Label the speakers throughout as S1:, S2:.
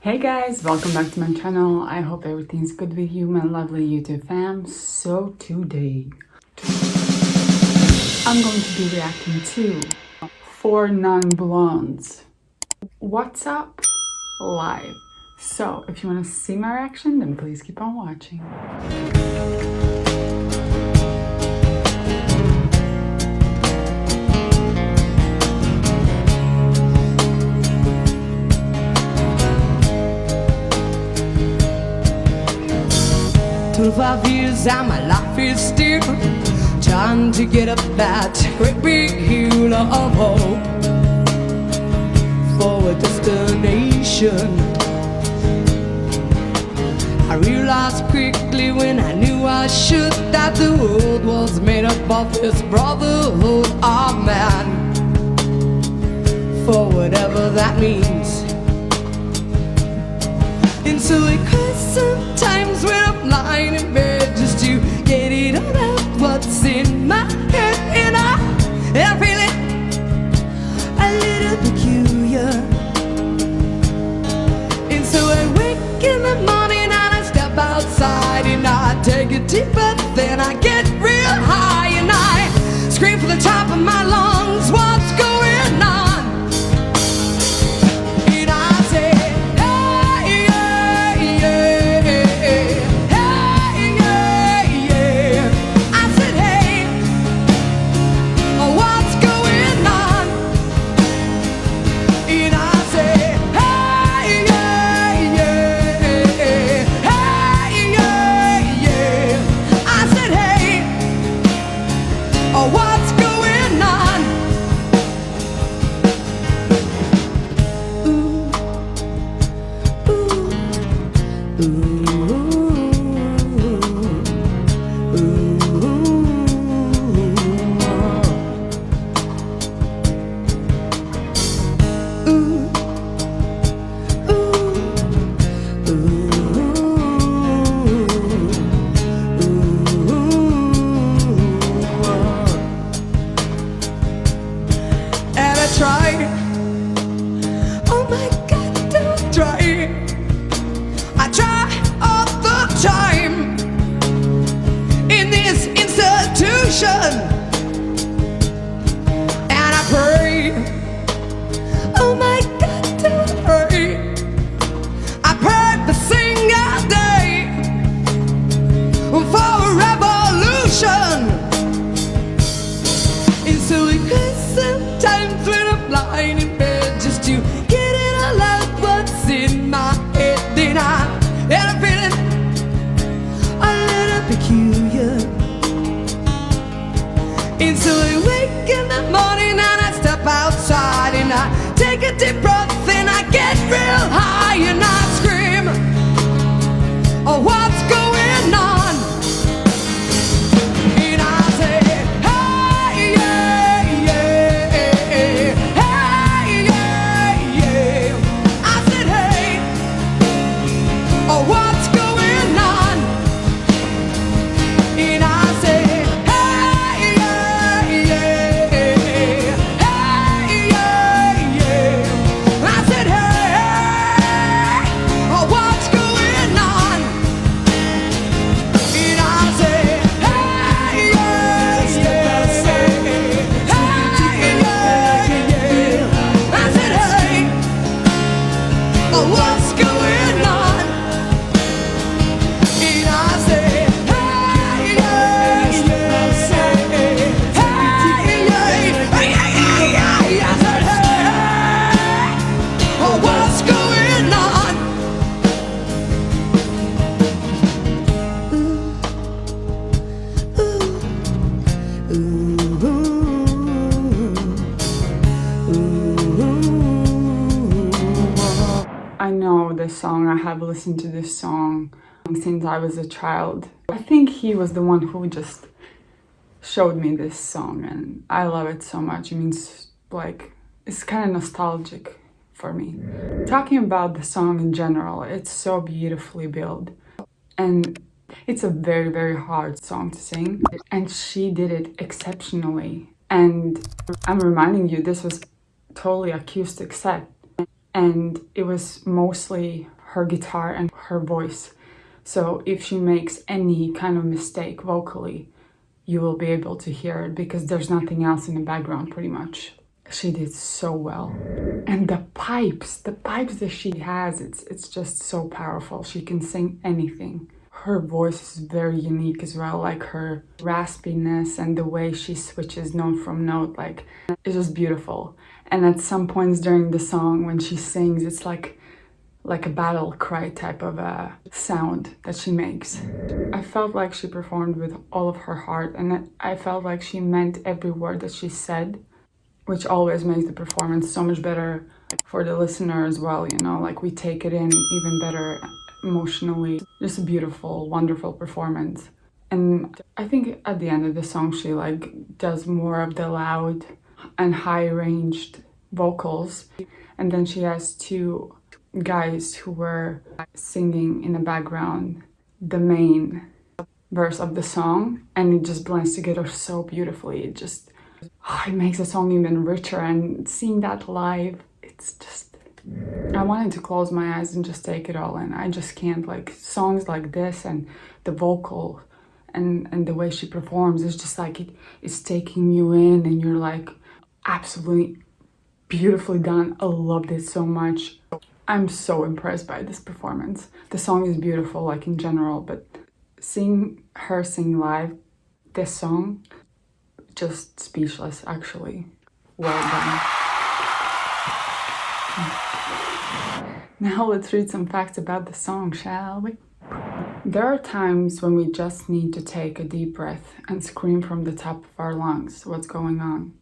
S1: Hey guys, welcome back to my channel. I hope everything's good with you, my lovely YouTube fam. So today, I'm going to be reacting to 4 Non-Blondes. What's up? Live. So if you want to see my reaction, then please keep on watching.
S2: For 5 years and my life is still trying to get up that great big hill of hope for a destination. I realized quickly when I knew I should that the world was made up of this brotherhood of man, for whatever that means. And so it cries sometimes when I'm lying in bed just to get it all out what's in my head, and I'm feeling a little peculiar. And so I wake in the morning and I step outside and I take a deep breath, then I get real high and I scream from the top of my lungs, what's going on? And I pray, oh my God, don't pray. I pray every single day for a revolution. And so it cries sometimes when I'm lying in bed just to get it all out what's in my head. And I'm feeling a little peculiar. And so I wake in the morning and I step outside and I take a deep breath and I get real high and I scream, oh, what's going on? And I say, hey, yeah, yeah, hey, yeah, yeah. I said, hey, oh, what's going on? And I say,
S1: I know this song, I have listened to this song since I was a child. I think he was the one who just showed me this song and I love it so much. It means like, it's kind of nostalgic for me. Talking about the song in general, it's so beautifully built and it's a very, very hard song to sing and she did it exceptionally. And I'm reminding you, this was totally acoustic set. and it was mostly her guitar and her voice. So if she makes any kind of mistake vocally, you will be able to hear it because there's nothing else in the background pretty much. She did so well. And the pipes that she has, it's just so powerful. She can sing anything. Her voice is very unique as well, like her raspiness and the way she switches note from note, like it's just beautiful. And at some points during the song when she sings, it's like a battle cry type of a sound that she makes. I felt like she performed with all of her heart, and I felt like she meant every word that she said, which always makes the performance so much better for the listener as well, you know, like we take it in even better emotionally. Just a beautiful, wonderful performance. And I think at the end of the song, she like does more of the loud and high-ranged vocals, and then she has two guys who were singing in the background the main verse of the song, and it just blends together so beautifully. It makes the song even richer, and seeing that live, it's just, I wanted to close my eyes and just take it all in. I just can't, like songs like this and the vocal and the way she performs, it's just like it's taking you in, and you're like absolutely beautifully done. I loved it so much. I'm so impressed by this performance. The song is beautiful, like in general, but seeing her sing live this song, just speechless, actually. Well done. Now let's read some facts about the song, shall we? There are times when we just need to take a deep breath and scream from the top of our lungs what's going on.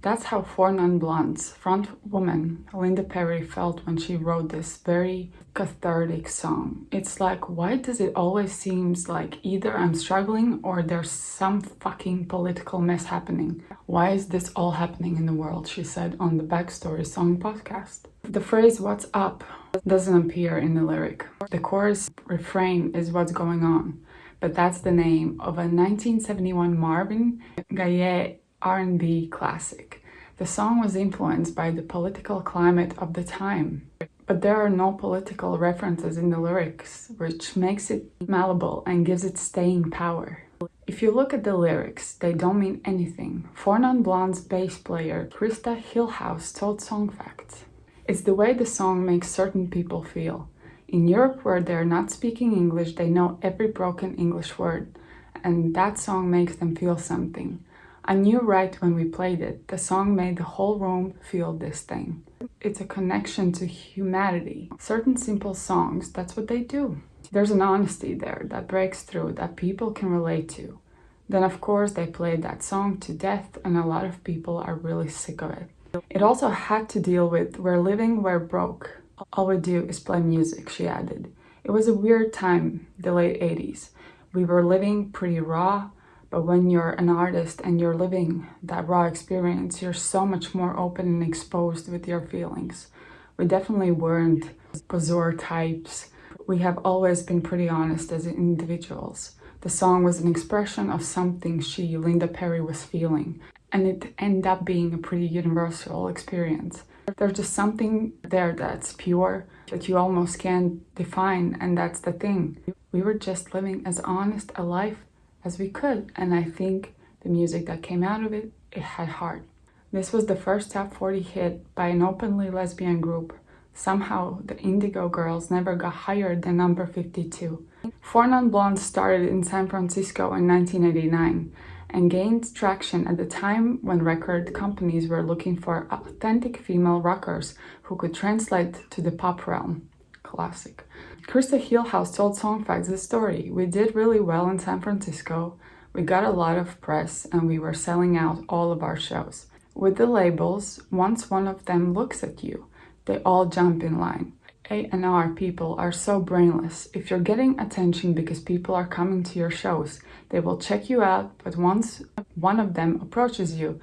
S1: That's how Four Non Blondes front woman Linda Perry felt when she wrote this very cathartic song. It's like, why does it always seems like either I'm struggling or there's some fucking political mess happening? Why is this all happening in the world? She said on the Backstory Song podcast. The phrase "what's up" doesn't appear in the lyric. The chorus refrain is "what's going on," but that's the name of a 1971 Marvin Gaye R&B classic. The song was influenced by the political climate of the time, but there are no political references in the lyrics, which makes it malleable and gives it staying power. If you look at the lyrics, they don't mean anything. Four Non Blondes bass player Krista Hillhouse told Song Facts. It's the way the song makes certain people feel. In Europe, where they're not speaking English, they know every broken English word, and that song makes them feel something. I knew right when we played it, the song made the whole room feel this thing. It's a connection to humanity. Certain simple songs, that's what they do. There's an honesty there that breaks through, that people can relate to. Then of course they played that song to death, and a lot of people are really sick of it. It also had to deal with "we're living, we're broke. All we do is play music," she added. It was a weird time, the late 80s. We were living pretty raw, but when you're an artist and you're living that raw experience, you're so much more open and exposed with your feelings. We definitely weren't poseur types. We have always been pretty honest as individuals. The song was an expression of something Linda Perry, was feeling, and it ended up being a pretty universal experience. There's just something there that's pure, that you almost can't define, and that's the thing. We were just living as honest a life as we could, and I think the music that came out of it had heart. This was the first top 40 hit by an openly lesbian group. Somehow, the Indigo Girls never got higher than number 52. Four Non Blondes started in San Francisco in 1989 and gained traction at the time when record companies were looking for authentic female rockers who could translate to the pop realm. Classic. Krista Hillhouse told Song Facts the story. "We did really well in San Francisco. We got a lot of press and we were selling out all of our shows. With the labels, once one of them looks at you, they all jump in line. A&R people are so brainless. If you're getting attention because people are coming to your shows, they will check you out, but once one of them approaches you,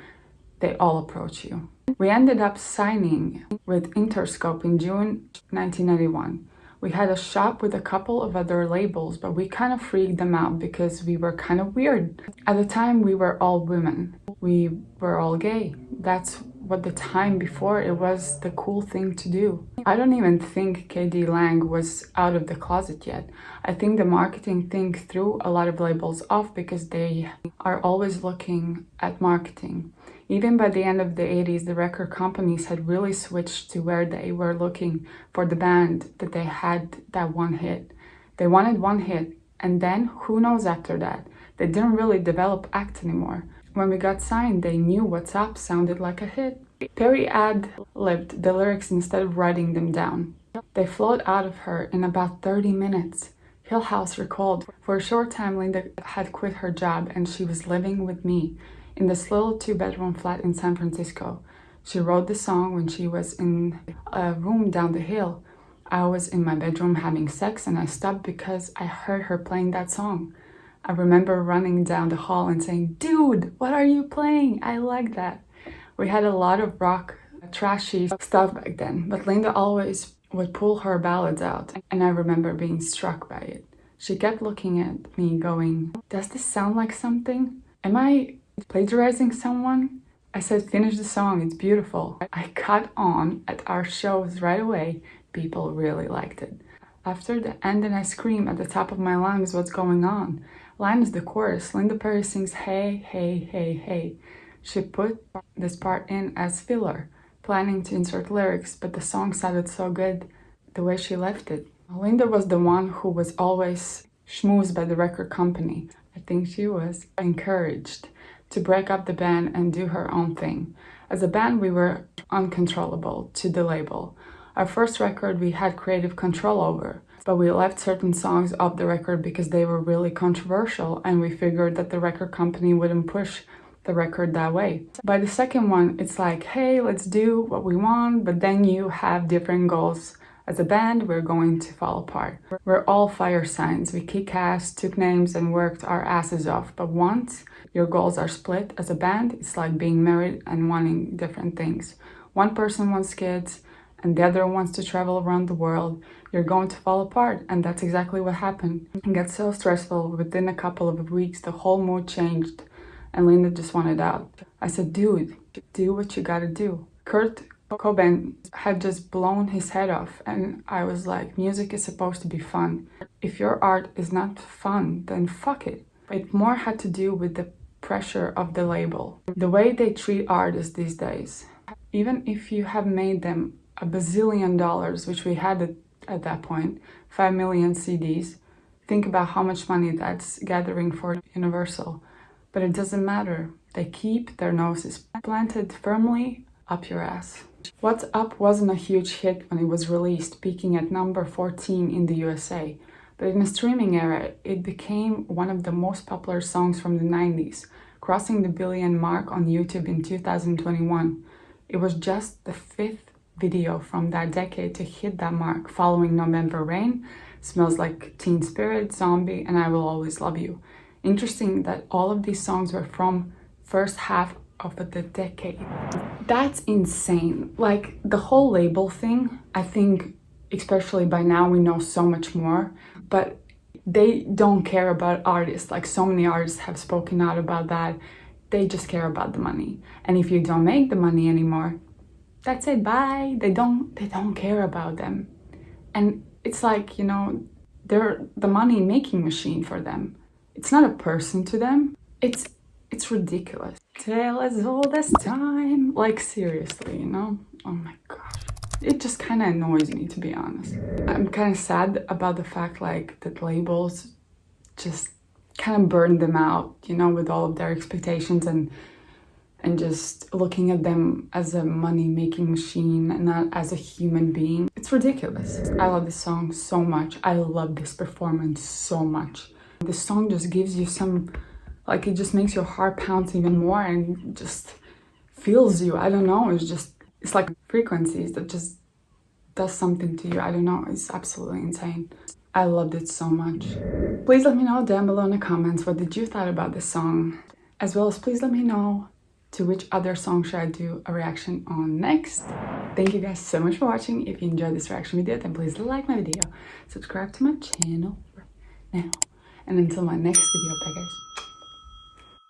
S1: they all approach you." We ended up signing with Interscope in June 1991. We had a shop with a couple of other labels, but we kind of freaked them out because we were kind of weird. At the time, we were all women. We were all gay. That's what the time before, it was the cool thing to do. I don't even think KD Lang was out of the closet yet. I think the marketing thing threw a lot of labels off because they are always looking at marketing. Even by the end of the 80s, the record companies had really switched to where they were looking for the band that they had that one hit. They wanted one hit, and then who knows after that? They didn't really develop act anymore. When we got signed, they knew What's Up sounded like a hit. Perry ad-libbed the lyrics instead of writing them down. They flowed out of her in about 30 minutes. Hill House recalled, for a short time Linda had quit her job and she was living with me in this little 2-bedroom flat in San Francisco. She wrote the song when she was in a room down the hill. I was in my bedroom having sex and I stopped because I heard her playing that song. I remember running down the hall and saying, "Dude, what are you playing? I like that." We had a lot of rock, trashy stuff back then, but Linda always would pull her ballads out, and I remember being struck by it. She kept looking at me going, "Does this sound like something? Am I plagiarizing someone?" I said, "Finish the song, it's beautiful." I caught on at our shows right away. People really liked it. After the end, and I scream at the top of my lungs, "What's going on?" Line is the chorus. Linda Perry sings, "Hey, hey, hey, hey." She put this part in as filler, planning to insert lyrics, but the song sounded so good the way she left it. Linda was the one who was always schmoozed by the record company. I think she was encouraged to break up the band and do her own thing. As a band, we were uncontrollable to the label. Our first record we had creative control over, but we left certain songs off the record because they were really controversial and we figured that the record company wouldn't push the record that way. By the second one, it's like, hey, let's do what we want, but then you have different goals. As a band, we're going to fall apart. We're all fire signs. We kick ass, took names, and worked our asses off. But once your goals are split as a band, it's like being married and wanting different things. One person wants kids, and the other wants to travel around the world. You're going to fall apart, and that's exactly what happened. It got so stressful, within a couple of weeks, the whole mood changed, and Linda just wanted out. I said, "Dude, do what you gotta do." Kurt Cobain had just blown his head off, and I was like, music is supposed to be fun. If your art is not fun, then fuck it. It more had to do with the pressure of the label, the way they treat artists these days. Even if you have made them $1 bazillion, which we had at that point, 5 million CDs, think about how much money that's gathering for Universal. But it doesn't matter. They keep their noses planted firmly up your ass. What's Up wasn't a huge hit when it was released, peaking at number 14 in the USA. But in the streaming era, it became one of the most popular songs from the 90s, crossing the billion mark on YouTube in 2021. It was just the 5th video from that decade to hit that mark, following November Rain, Smells Like Teen Spirit, Zombie, and I Will Always Love You. Interesting that all of these songs were from first half of the decade. That's insane. Like, the whole label thing, I think, especially by now, we know so much more, but they don't care about artists. Like, so many artists have spoken out about that. They just care about the money. And if you don't make the money anymore, that's it, bye. They don't care about them. And it's like, you know, they're the money making machine for them. It's not a person to them. It's ridiculous. Tale as old as time. Like, seriously, you know? Oh my gosh. It just kind of annoys me, to be honest. I'm kind of sad about the fact, like, that labels just kind of burn them out, you know, with all of their expectations and just looking at them as a money-making machine and not as a human being. It's ridiculous. I love this song so much. I love this performance so much. This song just gives you some, like, it just makes your heart pounce even more and just feels you. I don't know, it's like frequencies that just does something to you. I don't know, it's absolutely insane. I loved it so much. Please let me know down below in the comments what did you thought about this song, as well as please let me know to which other song should I do a reaction on next. Thank you guys so much for watching. If you enjoyed this reaction video, then please like my video, subscribe to my channel right now, and until my next video, bye guys.